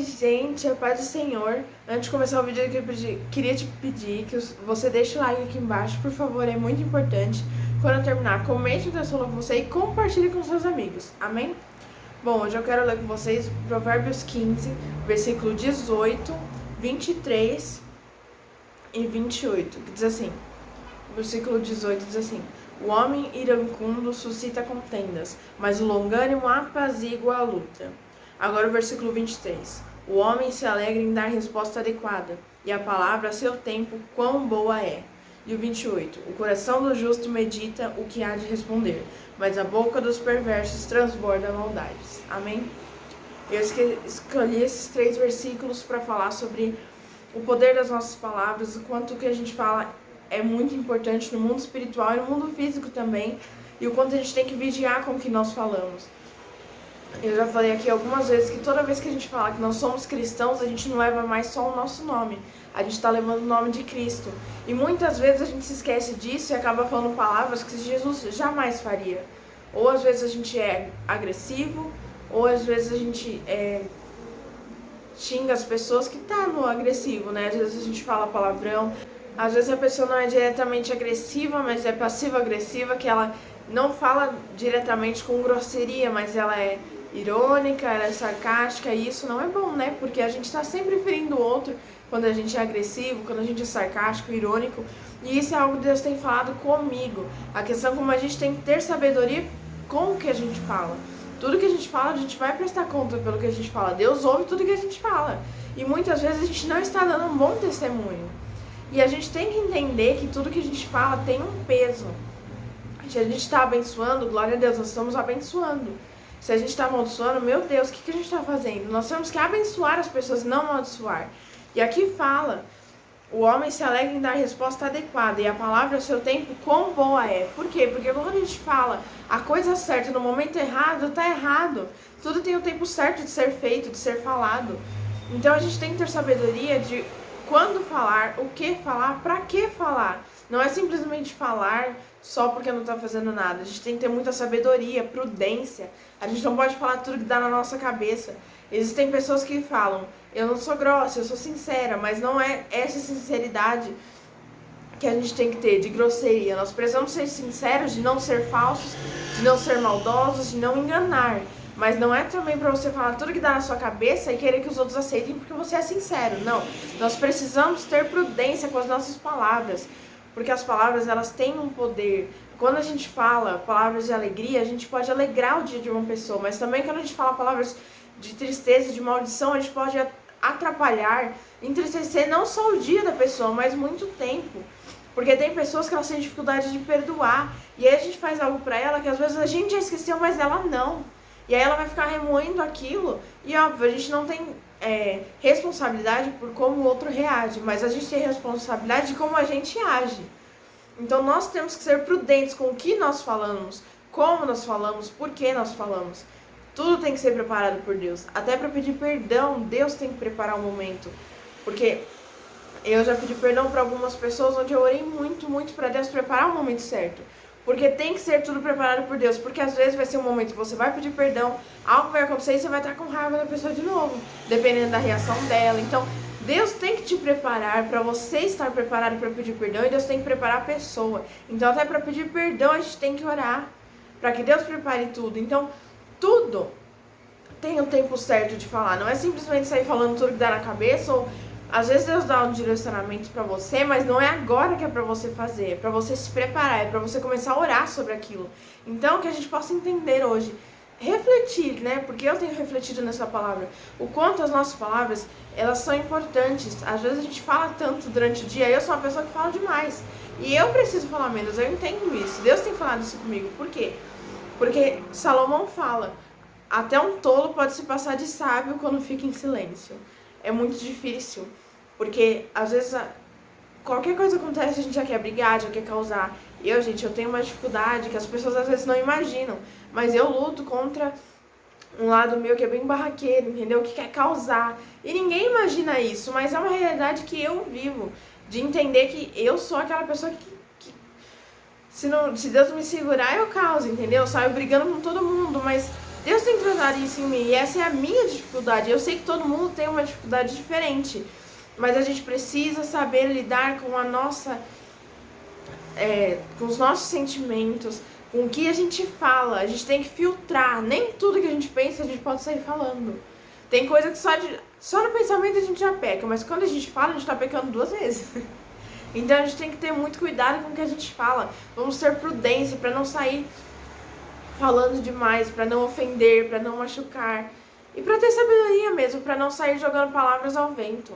gente, a paz do Senhor. Antes de começar o vídeo, eu queria te pedir que você deixe o like aqui embaixo, por favor, é muito importante. Quando eu terminar, comente o que eu falou com você e compartilhe com seus amigos, amém? Bom, hoje eu quero ler com vocês Provérbios 15, versículo 18, 23 e 28, que diz assim, o versículo 18 diz assim: o homem iracundo suscita contendas, mas o longânimo apazigua a luta. Agora o versículo 23. O homem se alegra em dar resposta adequada, e a palavra a seu tempo quão boa é. E o 28. O coração do justo medita o que há de responder, mas a boca dos perversos transborda maldades. Amém? Eu escolhi esses 3 versículos para falar sobre o poder das nossas palavras, o quanto que a gente fala é muito importante no mundo espiritual e no mundo físico também, e o quanto a gente tem que vigiar com o que nós falamos. Eu já falei aqui algumas vezes que toda vez que a gente fala que nós somos cristãos, a gente não leva mais só o nosso nome, a gente está levando o nome de Cristo. E muitas vezes a gente se esquece disso e acaba falando palavras que Jesus jamais faria. Ou às vezes a gente é agressivo, ou às vezes a gente xinga as pessoas que tá no agressivo, né? Às vezes a gente fala palavrão. Às vezes a pessoa não é diretamente agressiva, mas é passiva-agressiva, que ela não fala diretamente com grosseria, mas ela é irônica, ela é sarcástica, e isso não é bom, né? Porque a gente está sempre ferindo o outro quando a gente é agressivo, quando a gente é sarcástico, irônico, e isso é algo que Deus tem falado comigo. A questão é como a gente tem que ter sabedoria com o que a gente fala. Tudo que a gente fala, a gente vai prestar conta pelo que a gente fala. Deus ouve tudo que a gente fala. E muitas vezes a gente não está dando um bom testemunho. E a gente tem que entender que tudo que a gente fala tem um peso. Se a gente está abençoando, glória a Deus, nós estamos abençoando. Se a gente está amaldiçoando, meu Deus, o que a gente está fazendo? Nós temos que abençoar as pessoas, não amaldiçoar. E aqui fala, o homem se alegra em dar resposta adequada, e a palavra a seu tempo, quão boa é. Por quê? Porque quando a gente fala a coisa certa no momento errado, está errado. Tudo tem o tempo certo de ser feito, de ser falado. Então a gente tem que ter sabedoria de quando falar, o que falar, para que falar. Não é simplesmente falar só porque não está fazendo nada. A gente tem que ter muita sabedoria, prudência. A gente não pode falar tudo que dá na nossa cabeça. Existem pessoas que falam, eu não sou grossa, eu sou sincera, mas não é essa sinceridade que a gente tem que ter, de grosseria. Nós precisamos ser sinceros, de não ser falsos, de não ser maldosos, de não enganar. Mas não é também para você falar tudo que dá na sua cabeça e querer que os outros aceitem porque você é sincero. Não, nós precisamos ter prudência com as nossas palavras, porque as palavras, elas têm um poder. Quando a gente fala palavras de alegria, a gente pode alegrar o dia de uma pessoa, mas também quando a gente fala palavras de tristeza, de maldição, a gente pode atrapalhar, entristecer não só o dia da pessoa, mas muito tempo. Porque tem pessoas que elas têm dificuldade de perdoar, e aí a gente faz algo pra ela que às vezes a gente já esqueceu, mas ela não. E aí ela vai ficar remoendo aquilo, e óbvio, a gente não tem responsabilidade por como o outro reage, mas a gente tem responsabilidade de como a gente age. Então nós temos que ser prudentes com o que nós falamos, como nós falamos, por que nós falamos. Tudo tem que ser preparado por Deus. Até para pedir perdão, Deus tem que preparar o momento. Porque eu já pedi perdão para algumas pessoas onde eu orei muito para Deus preparar o momento certo. Porque tem que ser tudo preparado por Deus. Porque às vezes vai ser um momento que você vai pedir perdão, algo vai acontecer e você vai estar com raiva da pessoa de novo, dependendo da reação dela. Então, Deus tem que te preparar para você estar preparado para pedir perdão, e Deus tem que preparar a pessoa. Então, até para pedir perdão, a gente tem que orar para que Deus prepare tudo. Então, tudo tem o tempo certo de falar. Não é simplesmente sair falando tudo que dá na cabeça, ou às vezes Deus dá um direcionamento pra você, mas não é agora que é pra você fazer, é pra você se preparar, é pra você começar a orar sobre aquilo. Então, que a gente possa entender hoje, refletir, né? Porque eu tenho refletido nessa palavra, o quanto as nossas palavras, elas são importantes. Às vezes a gente fala tanto durante o dia, eu sou uma pessoa que fala demais, e eu preciso falar menos, eu entendo isso. Deus tem falado isso comigo, por quê? Porque Salomão fala, até um tolo pode se passar de sábio quando fica em silêncio. É muito difícil, porque às vezes qualquer coisa acontece, a gente já quer brigar, já quer causar. Gente, eu tenho uma dificuldade que as pessoas às vezes não imaginam, mas eu luto contra um lado meu que é bem barraqueiro, entendeu? Que quer causar. E ninguém imagina isso, mas é uma realidade que eu vivo, de entender que eu sou aquela pessoa que se Deus me segurar, eu causo, entendeu? Eu saio brigando com todo mundo, mas Deus tem tratado isso em mim e essa é a minha dificuldade. Eu sei que todo mundo tem uma dificuldade diferente, mas a gente precisa saber lidar com a nossa, com os nossos sentimentos, com o que a gente fala. A gente tem que filtrar. Nem tudo que a gente pensa a gente pode sair falando. Tem coisa que só no pensamento a gente já peca, mas quando a gente fala, a gente tá pecando 2 vezes. Então a gente tem que ter muito cuidado com o que a gente fala. Vamos ter prudência para não sair falando demais, para não ofender, para não machucar. E para ter sabedoria mesmo, para não sair jogando palavras ao vento.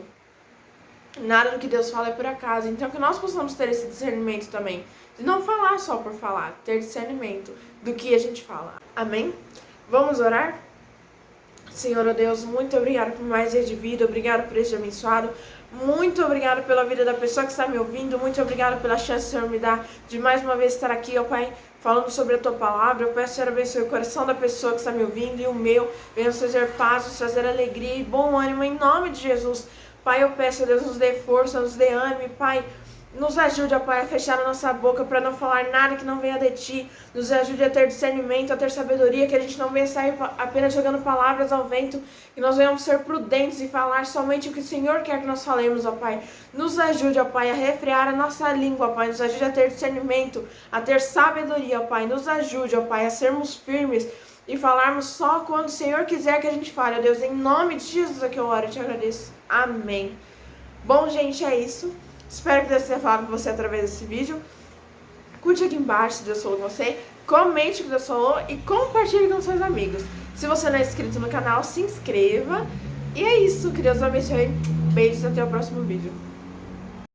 Nada do que Deus fala é por acaso. Então que nós possamos ter esse discernimento também. De não falar só por falar, ter discernimento do que a gente fala. Amém? Vamos orar? Senhor, ó Deus, muito obrigado por mais dia de vida, obrigado por esse dia abençoado, muito obrigado pela vida da pessoa que está me ouvindo, muito obrigado pela chance que o Senhor me dá de mais uma vez estar aqui, ó Pai, falando sobre a Tua Palavra. Eu peço, Senhor, abençoe o coração da pessoa que está me ouvindo e o meu, venha trazer paz, trazer alegria e bom ânimo em nome de Jesus. Pai, eu peço, ó Deus, nos dê força, nos dê ânimo, Pai. Nos ajude, ó Pai, a fechar a nossa boca para não falar nada que não venha de Ti. Nos ajude a ter discernimento, a ter sabedoria, que a gente não venha sair apenas jogando palavras ao vento, que nós venhamos ser prudentes e falar somente o que o Senhor quer que nós falemos, ó Pai. Nos ajude, ó Pai, a refrear a nossa língua, ó Pai. Nos ajude a ter discernimento, a ter sabedoria, ó Pai. Nos ajude, ó Pai, a sermos firmes e falarmos só quando o Senhor quiser que a gente fale, ó Deus. Em nome de Jesus é que eu oro e te agradeço. Amém. Bom, gente, é isso. Espero que Deus tenha falado com você através desse vídeo. Curte aqui embaixo se Deus falou com você. Comente o que Deus falou e compartilhe com seus amigos. Se você não é inscrito no canal, se inscreva. E é isso. Que Deus abençoe. Beijos, até o próximo vídeo.